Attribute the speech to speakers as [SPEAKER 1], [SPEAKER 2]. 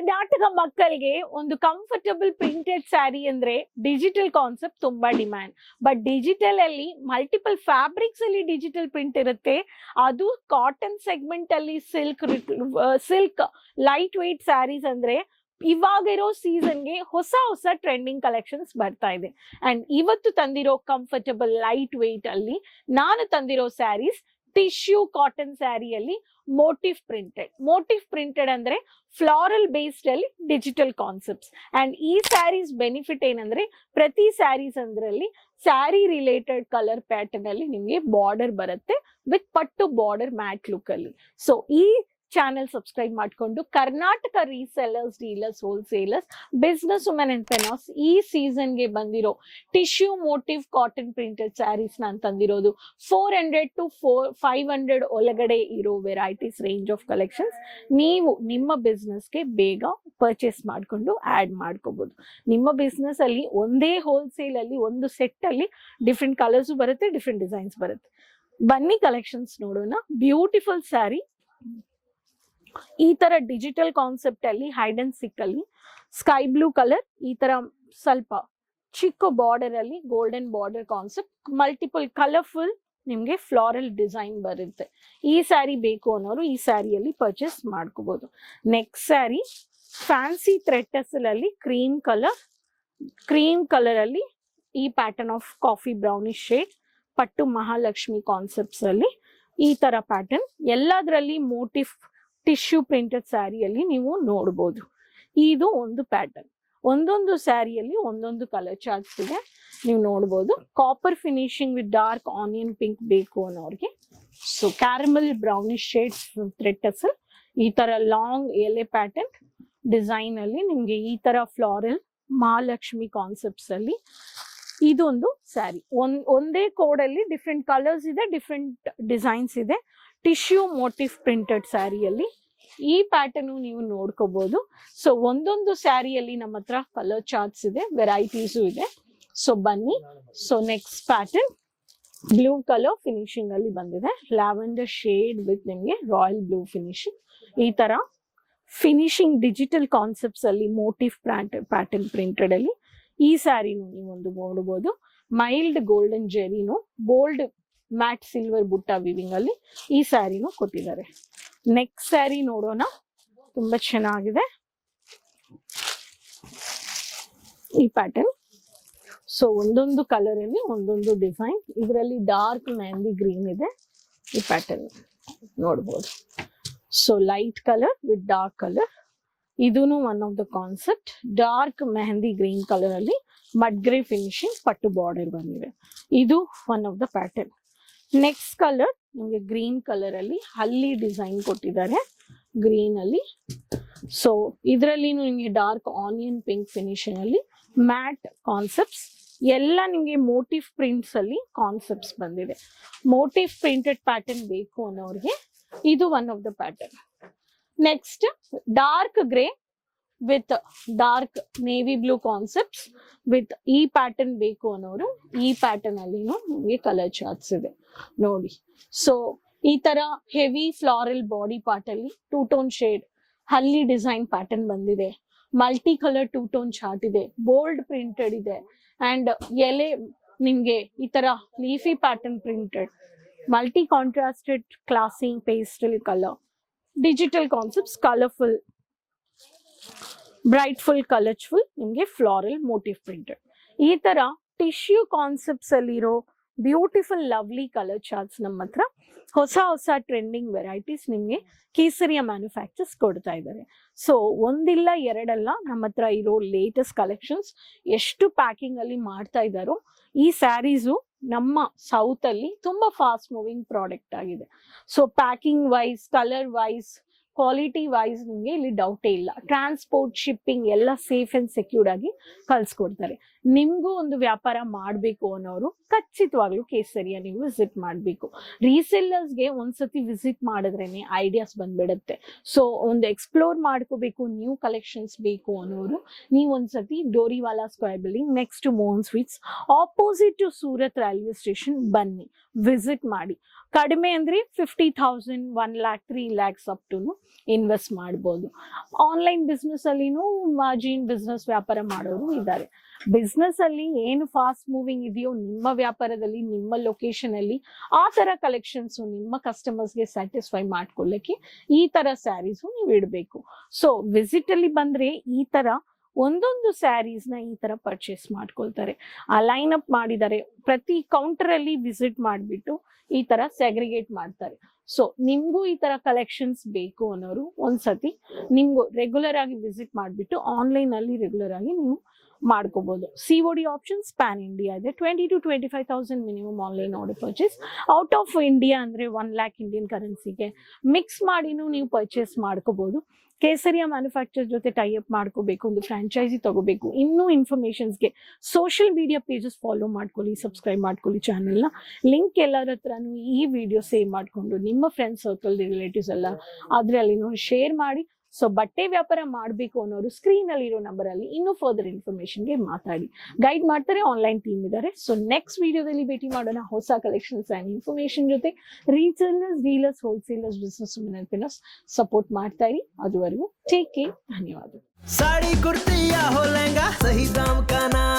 [SPEAKER 1] ಕರ್ನಾಟಕ ಮಕ್ಕಳಿಗೆ ಒಂದು comfortable printed sari ಅಂದ್ರೆ ಡಿಜಿಟಲ್ ಕಾನ್ಸೆಪ್ಟ್ ತುಂಬಾ ಡಿಮ್ಯಾಂಡ್. ಬಟ್ ಡಿಜಿಟಲ್ ಅಲ್ಲಿ ಮಲ್ಟಿಪಲ್ ಫ್ಯಾಬ್ರಿಕ್ಸ್ ಅಲ್ಲಿ ಡಿಜಿಟಲ್ ಪ್ರಿಂಟ್ ಇರುತ್ತೆ. ಅದು ಕಾಟನ್ ಸೆಗ್ಮೆಂಟ್ ಅಲ್ಲಿ ಸಿಲ್ಕ್ ಲೈಟ್ ವೆಯ್ಟ್ ಸ್ಯಾರೀಸ್ ಅಂದ್ರೆ ಇವಾಗಿರೋ ಸೀಸನ್ಗೆ ಹೊಸ ಹೊಸ ಟ್ರೆಂಡಿಂಗ್ ಕಲೆಕ್ಷನ್ಸ್ ಬರ್ತಾ ಇದೆ. ಅಂಡ್ ಇವತ್ತು ತಂದಿರೋ ಕಂಫರ್ಟಬಲ್ ಲೈಟ್ ವೆಯ್ಟ್ ಅಲ್ಲಿ ನಾನು ತಂದಿರೋ ಸ್ಯಾರೀಸ್ ಟಿಶ್ಯೂ ಕಾಟನ್ ಸ್ಯಾರಿಯಲ್ಲಿ ಮೋಟಿವ್ ಪ್ರಿಂಟೆಡ್ ಅಂದ್ರೆ ಫ್ಲಾರಲ್ ಬೇಸ್ಡ್ ಅಲ್ಲಿ ಡಿಜಿಟಲ್ ಕಾನ್ಸೆಪ್ಟ್ಸ್. ಅಂಡ್ ಈ ಸ್ಯಾರೀಸ್ ಬೆನಿಫಿಟ್ ಏನಂದ್ರೆ ಪ್ರತಿ ಸ್ಯಾರೀಸ್ ಅಂದ್ರಲ್ಲಿ ಸ್ಯಾರಿ ರಿಲೇಟೆಡ್ ಕಲರ್ ಪ್ಯಾಟರ್ನ್ ಅಲ್ಲಿ ನಿಮ್ಗೆ ಬಾರ್ಡರ್ ಬರುತ್ತೆ ವಿತ್ ಪಟ್ಟು ಬಾರ್ಡರ್ ಮ್ಯಾಟ್ ಲುಕ್ ಅಲ್ಲಿ. ಸೊ ಈ ಚಾನೆಲ್ ಸಬ್ಸ್ಕ್ರೈಬ್ ಮಾಡ್ಕೊಂಡು Karnataka resellers, dealers, wholesalers, business women and ಪೆನಾಸ್ ಈ ಸೀಸನ್ಗೆ ಬಂದಿರೋ tissue motif cotton printed sarees ನಾನು ತಂದಿರೋದು 400 to 500 ಒಳಗಡೆ ಇರೋ ವೆರೈಟೀಸ್ ರೇಂಜ್ ಆಫ್ ಕಲೆಕ್ಷನ್ಸ್. ನೀವು ನಿಮ್ಮ ಬಿಸ್ನೆಸ್ಗೆ ಬೇಗ ಪರ್ಚೇಸ್ ಮಾಡ್ಕೊಂಡು ಆಡ್ ಮಾಡ್ಕೋಬಹುದು. ನಿಮ್ಮ ಬಿಸ್ನೆಸ್ ಅಲ್ಲಿ ಒಂದೇ ಹೋಲ್ಸೇಲ್ ಅಲ್ಲಿ ಒಂದು ಸೆಟ್ ಅಲ್ಲಿ ಡಿಫ್ರೆಂಟ್ ಕಲರ್ಸ್ ಬರುತ್ತೆ, ಡಿಫ್ರೆಂಟ್ ಡಿಸೈನ್ಸ್ ಬರುತ್ತೆ. ಬನ್ನಿ ಕಲೆಕ್ಷನ್ಸ್ ನೋಡೋಣ. ಬ್ಯೂಟಿಫುಲ್ ಸ್ಯಾರಿ ಈ ತರ ಡಿಜಿಟಲ್ ಕಾನ್ಸೆಪ್ಟ್ ಅಲ್ಲಿ ಹೈಡ್ ಅಂಡ್ ಸಿಕ್ ಅಲ್ಲಿ ಸ್ಕೈ ಬ್ಲೂ ಕಲರ್, ಈ ತರ ಸ್ವಲ್ಪ ಚಿಕ್ಕ ಬಾರ್ಡರ್ ಅಲ್ಲಿ golden border concept, multiple colourful ನಿಮ್ಗೆ ಫ್ಲಾರಲ್ ಡಿಸೈನ್ ಬರುತ್ತೆ. ಈ ಸ್ಯಾರಿ ಬೇಕು ಅನ್ನೋರು ಈ ಸ್ಯಾರಿಯಲ್ಲಿ ಪರ್ಚೇಸ್ ಮಾಡ್ಕೋಬಹುದು. Next sari fancy thread tussle ಅಲ್ಲಿ ಕ್ರೀಮ್ ಕಲರ್ ಅಲ್ಲಿ ಈ pattern of coffee brownish shade, ಪಟ್ಟು ಮಹಾಲಕ್ಷ್ಮಿ ಕಾನ್ಸೆಪ್ಟ್ಸ್ ಅಲ್ಲಿ ಈ ತರ ಪ್ಯಾಟರ್ನ್ ಎಲ್ಲದರಲ್ಲಿ ಮೋಟಿವ್ ಟಿಶ್ಯೂ ಪ್ರಿಂಟೆಡ್ ಸ್ಯಾರಿಯಲ್ಲಿ ನೀವು ನೋಡ್ಬೋದು. ಇದು ಒಂದು ಪ್ಯಾಟರ್ನ್. ಒಂದೊಂದು ಸ್ಯಾರಿಯಲ್ಲಿ ಒಂದೊಂದು ಕಲರ್ ಚಾರ್ಟ್ಸ್ ಇದೆ, ನೀವು ನೋಡ್ಬೋದು. Copper finishing with dark onion pink ಬೇಕು ಅನ್ನೋರಿಗೆ so caramel brownish shade thread tassel, ಈ ತರ ಲಾಂಗ್ ಎಲೆ ಪ್ಯಾಟರ್ನ್ ಡಿಸೈನ್ ಅಲ್ಲಿ ನಿಮ್ಗೆ ಈ ತರ ಫ್ಲಾರಲ್ ಮಹಾಲಕ್ಷ್ಮಿ ಕಾನ್ಸೆಪ್ಟ್ಸ್ ಅಲ್ಲಿ ಇದೊಂದು ಸ್ಯಾರಿ. ಒಂದೇ ಕೋಡ್ ಅಲ್ಲಿ ಡಿಫ್ರೆಂಟ್ ಕಲರ್ಸ್ ಇದೆ, ಡಿಫ್ರೆಂಟ್ ಡಿಸೈನ್ಸ್ ಇದೆ. ಟಿಶ್ಯೂ ಮೋಟಿವ್ ಪ್ರಿಂಟೆಡ್ ಸ್ಯಾರಿಯಲ್ಲಿ ಈ ಪ್ಯಾಟರ್ನ್ ನೀವು ನೋಡ್ಕೋಬಹುದು. ಸೊ ಒಂದೊಂದು ಸ್ಯಾರಿಯಲ್ಲಿ ನಮ್ಮ ಹತ್ರ ಕಲರ್ ಚಾರ್ಟ್ಸ್ ಇದೆ, ವೆರೈಟೀಸು ಇದೆ. ಸೊ ಬನ್ನಿ. So next pattern blue colour finishing ಅಲ್ಲಿ ಬಂದಿದೆ, ಲ್ಯಾವೆಂಡರ್ ಶೇಡ್ ವಿತ್ ನಿಮ್ಗೆ ರಾಯಲ್ ಬ್ಲೂ ಫಿನಿಶಿಂಗ್. ಈ ತರ ಫಿನಿಶಿಂಗ್ ಡಿಜಿಟಲ್ ಕಾನ್ಸೆಪ್ಟ್ಸ್ ಅಲ್ಲಿ ಮೋಟಿವ್ ಪ್ಯಾಟರ್ನ್ ಪ್ರಿಂಟೆಡ್ ಅಲ್ಲಿ ಈ ಸ್ಯಾರಿನೂ ನೀವೊಂದು ನೋಡಬಹುದು. ಮೈಲ್ಡ್ ಗೋಲ್ಡನ್ ಜೆರಿನು ಬೋಲ್ಡ್ ಮ್ಯಾಟ್ ಸಿಲ್ವರ್ ಬುಟ್ಟ ವಿವಿಂಗ್ ಅಲ್ಲಿ ಈ ಸ್ಯಾರಿನೂ ಕೊಟ್ಟಿದ್ದಾರೆ. ನೆಕ್ಸ್ಟ್ ಸ್ಯಾರಿ ನೋಡೋಣ. ತುಂಬಾ ಚೆನ್ನಾಗಿದೆ ಈ ಪ್ಯಾಟರ್ನ್. ಸೊ ಒಂದೊಂದು ಕಲರ್ ಅಲ್ಲಿ ಒಂದೊಂದು ಡಿಸೈನ್. ಇದರಲ್ಲಿ ಡಾರ್ಕ್ ಮೆಹಂದಿ ಗ್ರೀನ್ ಇದೆ, ಈ ಪ್ಯಾಟರ್ನ್ ನೋಡ್ಬೋದು. So light colour with dark colour, ಇದೂನು one of the concept. Dark mehndi green colour ಅಲ್ಲಿ ಮಡ್ ಗ್ರೇ ಫಿನಿಶಿಂಗ್ ಪಟ್ಟು ಬಾರ್ಡರ್ ಬಂದಿದೆ, ಇದು one of the pattern. Next colour ನಿಮಗೆ ಗ್ರೀನ್ ಕಲರ್ ಅಲ್ಲಿ ಹಲ್ಲಿ ಡಿಸೈನ್ ಕೊಟ್ಟಿದ್ದಾರೆ ಗ್ರೀನ್ ಅಲ್ಲಿ. ಸೊ ಇದರಲ್ಲಿ ನಿಮಗೆ ಡಾರ್ಕ್ ಆನಿಯನ್ ಪಿಂಕ್ ಫಿನಿಶಿಂಗ್ ಅಲ್ಲಿ ಮ್ಯಾಟ್ ಕಾನ್ಸೆಪ್ಟ್ಸ್ ಎಲ್ಲ ನಿಮಗೆ ಮೋಟಿವ್ ಪ್ರಿಂಟ್ಸ್ ಅಲ್ಲಿ ಕಾನ್ಸೆಪ್ಟ್ಸ್ ಬಂದಿದೆ. ಮೋಟಿವ್ ಪ್ರಿಂಟೆಡ್ ಪ್ಯಾಟರ್ನ್ ಬೇಕು ಅನ್ನೋರಿಗೆ ಇದು one of the pattern. Next dark grey with dark navy blue concepts with ಈ ಪ್ಯಾಟರ್ನ್ ಬೇಕು ಅನ್ನೋರು ಈ ಪ್ಯಾಟರ್ನ್ ಅಲ್ಲಿ ನಿಮಗೆ ಕಲರ್ ಚಾರ್ಟ್ಸ್ ಇದೆ ನೋಡಿ. ಸೊ ಈ ತರ ಹೆವಿ ಫ್ಲಾರಲ್ ಬಾಡಿ ಪಾರ್ಟ್ ಅಲ್ಲಿ ಟೂ ಟೋನ್ ಶೇಡ್ ಹಲ್ಲಿ ಡಿಸೈನ್ ಪ್ಯಾಟರ್ನ್ ಬಂದಿದೆ. Multi colour two tone chart ಇದೆ, ಬೋಲ್ಡ್ ಪ್ರಿಂಟೆಡ್ ಇದೆ. ಅಂಡ್ ಎಲೆ ನಿಮ್ಗೆ ಈ ತರ leafy pattern printed, multi contrasted clashing pastel colour, digital concepts, colourful brightful colourful ನಿಮ್ಗೆ ಫ್ಲಾರಲ್ ಮೋಟಿವ್ ಪ್ರಿಂಟೆಡ್. ಈ ತರ ಟಿಶ್ಯೂ ಕಾನ್ಸೆಪ್ಟ್ಸ್ ಅಲ್ಲಿರೋ ಬ್ಯೂಟಿಫುಲ್ ಲವ್ಲಿ ಕಲರ್ ಚಾರ್ಟ್ಸ್ ನಮ್ಮ ಹತ್ರ ಹೊಸ ಹೊಸ ಟ್ರೆಂಡಿಂಗ್ ವೆರೈಟೀಸ್ ನಿಮ್ಗೆ ಕೇಸರಿಯ ಮ್ಯಾನುಫ್ಯಾಕ್ಚರ್ಸ್ ಕೊಡ್ತಾ ಇದ್ದಾರೆ. ಸೊ ಒಂದಿಲ್ಲ ಎರಡಲ್ಲ, ನಮ್ಮ ಹತ್ರ ಇರೋ ಲೇಟೆಸ್ಟ್ ಕಲೆಕ್ಷನ್ಸ್ ಎಷ್ಟು ಪ್ಯಾಕಿಂಗ್ ಅಲ್ಲಿ ಮಾಡ್ತಾ ಇದ್ದಾರೋ. ಈ ಸ್ಯಾರೀಸು ನಮ್ಮ ಸೌತ್ ಅಲ್ಲಿ ತುಂಬಾ ಫಾಸ್ಟ್ ಮೂವಿಂಗ್ ಪ್ರಾಡಕ್ಟ್ ಆಗಿದೆ. So packing wise, colour wise, quality wise ನಿಮ್ಗೆ ಇಲ್ಲಿ ಡೌಟೇ ಇಲ್ಲ. ಟ್ರಾನ್ಸ್ಪೋರ್ಟ್, ಶಿಪ್ಪಿಂಗ್ ಎಲ್ಲ ಸೇಫ್ ಅಂಡ್ ಸೆಕ್ಯೂರ್ಡ್ ಆಗಿ ಕಳ್ಸಿಕೊಡ್ತಾರೆ. ನಿಮ್ಗೂ ಒಂದು ವ್ಯಾಪಾರ ಮಾಡಬೇಕು ಅನ್ನೋರು ಖಚಿತವಾಗ್ಲೂ ಕೇಸರಿಯ ನೀವು ವಿಸಿಟ್ ಮಾಡಬೇಕು. ರೀಸೆಲ್ಲರ್ಸ್ಗೆ ಒಂದ್ಸತಿ ವಿಸಿಟ್ ಮಾಡಿದ್ರೇನೆ ಐಡಿಯಾಸ್ ಬಂದ್ಬಿಡುತ್ತೆ. ಸೊ ಒಂದು ಎಕ್ಸ್ಪ್ಲೋರ್ ಮಾಡ್ಕೋಬೇಕು, ನ್ಯೂ ಕಲೆಕ್ಷನ್ಸ್ ಬೇಕು ಅನ್ನೋರು ನೀವು ಒಂದ್ಸತಿ Doriwala square building next to Mohan sweets opposite to Surat railway station ಬನ್ನಿ, ವಿಸಿಟ್ ಮಾಡಿ. ಕಡಿಮೆ ಅಂದ್ರೆ 50,000, 1 lakh, 3 lakhs up to invest ಮಾಡ್ಬೋದು. ಆನ್ಲೈನ್ ಬಿಸ್ನೆಸ್ ಅಲ್ಲಿನೂ ಮಾರ್ಜಿನ್ ಬಿಸ್ನೆಸ್ ವ್ಯಾಪಾರ ಮಾಡೋರು ಇದ್ದಾರೆ. ಬಿಸ್ನೆಸ್ ಅಲ್ಲಿ ಏನು ಫಾಸ್ಟ್ ಮೂವಿಂಗ್ ಇದೆಯೋ ನಿಮ್ಮ ವ್ಯಾಪಾರದಲ್ಲಿ, ನಿಮ್ಮ ಲೊಕೇಶನ್ ಅಲ್ಲಿ ಆ ತರ ಕಲೆಕ್ಷನ್ಸ್ ನಿಮ್ಮ ಕಸ್ಟಮರ್ಸ್ಗೆ ಸ್ಯಾಟಿಸ್ಫೈ ಮಾಡ್ಕೊಳ್ಳಕ್ಕೆ ಈ ತರ ಸ್ಯಾರೀಸ್ ನೀವು ಇಡಬೇಕು. ಸೊ ವಿಸಿಟ್ ಅಲ್ಲಿ ಬಂದ್ರೆ ಈ ತರ ಒಂದೊಂದು ಸ್ಯಾರೀಸ್ ನ ಈ ತರ ಪರ್ಚೇಸ್ ಮಾಡ್ಕೊಳ್ತಾರೆ. ಆ ಲೈನ್ ಅಪ್ ಮಾಡಿದ್ದಾರೆ, ಪ್ರತಿ ಕೌಂಟರ್ ಅಲ್ಲಿ ವಿಸಿಟ್ ಮಾಡ್ಬಿಟ್ಟು ಈ ತರ ಸೆಗ್ರಿಗೇಟ್ ಮಾಡ್ತಾರೆ. ಸೊ ನಿಮ್ಗೂ ಈ ತರ ಕಲೆಕ್ಷನ್ಸ್ ಬೇಕು ಅನ್ನೋರು ಒಂದ್ಸತಿ ನಿಮ್ಗೂ ರೆಗ್ಯುಲರ್ ಆಗಿ ವಿಸಿಟ್ ಮಾಡ್ಬಿಟ್ಟು ಆನ್ಲೈನ್ ಅಲ್ಲಿ ರೆಗ್ಯುಲರ್ ಆಗಿ ನೀವು ಮಾಡ್ಕೋಬಹುದು. COD ಆಪ್ಷನ್ಸ್ ಪ್ಯಾನ್ ಇಂಡಿಯಾ ಇದೆ. 20 to 25,000 minimum online order purchase. Out of India ಅಂದ್ರೆ 1 lakh ಇಂಡಿಯನ್ ಕರೆನ್ಸಿಗೆ ಮಿಕ್ಸ್ ಮಾಡಿನೂ ನೀವು ಪರ್ಚೇಸ್ ಮಾಡ್ಕೋಬಹುದು. ಕೇಸರಿಯಾ ಮ್ಯಾನುಫ್ಯಾಕ್ಚರ್ ಜೊತೆ ಟೈ ಅಪ್ ಮಾಡ್ಕೋಬೇಕು, ಒಂದು ಫ್ರಾಂಚೈಸಿ ತಗೋಬೇಕು, ಇನ್ನೂ ಇನ್ಫಾರ್ಮೇಶನ್ಸ್ಗೆ ಸೋಷಿಯಲ್ ಮೀಡಿಯಾ ಪೇಜಸ್ ಫಾಲೋ ಮಾಡ್ಕೊಳ್ಳಿ, ಸಬ್ಸ್ಕ್ರೈಬ್ ಮಾಡ್ಕೊಳ್ಳಿ ಚಾನೆಲ್ನ. ಲಿಂಕ್ ಎಲ್ಲರ ಹತ್ರನೂ ಈ ವಿಡಿಯೋ ಸೇವ್ ಮಾಡಿಕೊಂಡು ನಿಮ್ಮ ಫ್ರೆಂಡ್ಸ್ ಸರ್ಕಲ್, ರಿಲೇಟಿವ್ಸ್ ಎಲ್ಲ ಅದರಲ್ಲಿ ಶೇರ್ ಮಾಡಿ. ಸೊ ಬಟ್ಟೆ ವ್ಯಾಪಾರ ಮಾಡಬೇಕು ಅನ್ನೋರು ಸ್ಕ್ರೀನ್ ಅಲ್ಲಿ ಇರೋ ನಂಬರ್ ಅಲ್ಲಿ ಇನ್ನೂ ಫರ್ದರ್ ಇನ್ಫಾರ್ಮೇಶನ್ಗೆ ಮಾತಾಡಿ, ಗೈಡ್ ಮಾಡ್ತಾರೆ. ಆನ್ಲೈನ್ ಟೀಮ್ ಇದ್ದಾರೆ. ಸೊ ನೆಕ್ಸ್ಟ್ ವಿಡಿಯೋದಲ್ಲಿ ಭೇಟಿ ಮಾಡೋಣ ಹೊಸ ಕಲೆಕ್ಷನ್ಸ್ ಅಂಡ್ ಇನ್ಫಾರ್ಮೇಶನ್ ಜೊತೆ. Resellers, dealers, wholesalers, business women support ಮಾಡ್ತಾ ಇರಿ. ಅದುವರೆಗೂ ಟೇಕ್ ಕೇರ್. ಧನ್ಯವಾದ.
[SPEAKER 2] साड़ी कुर्ती या हो लहंगा, सही दाम का नाम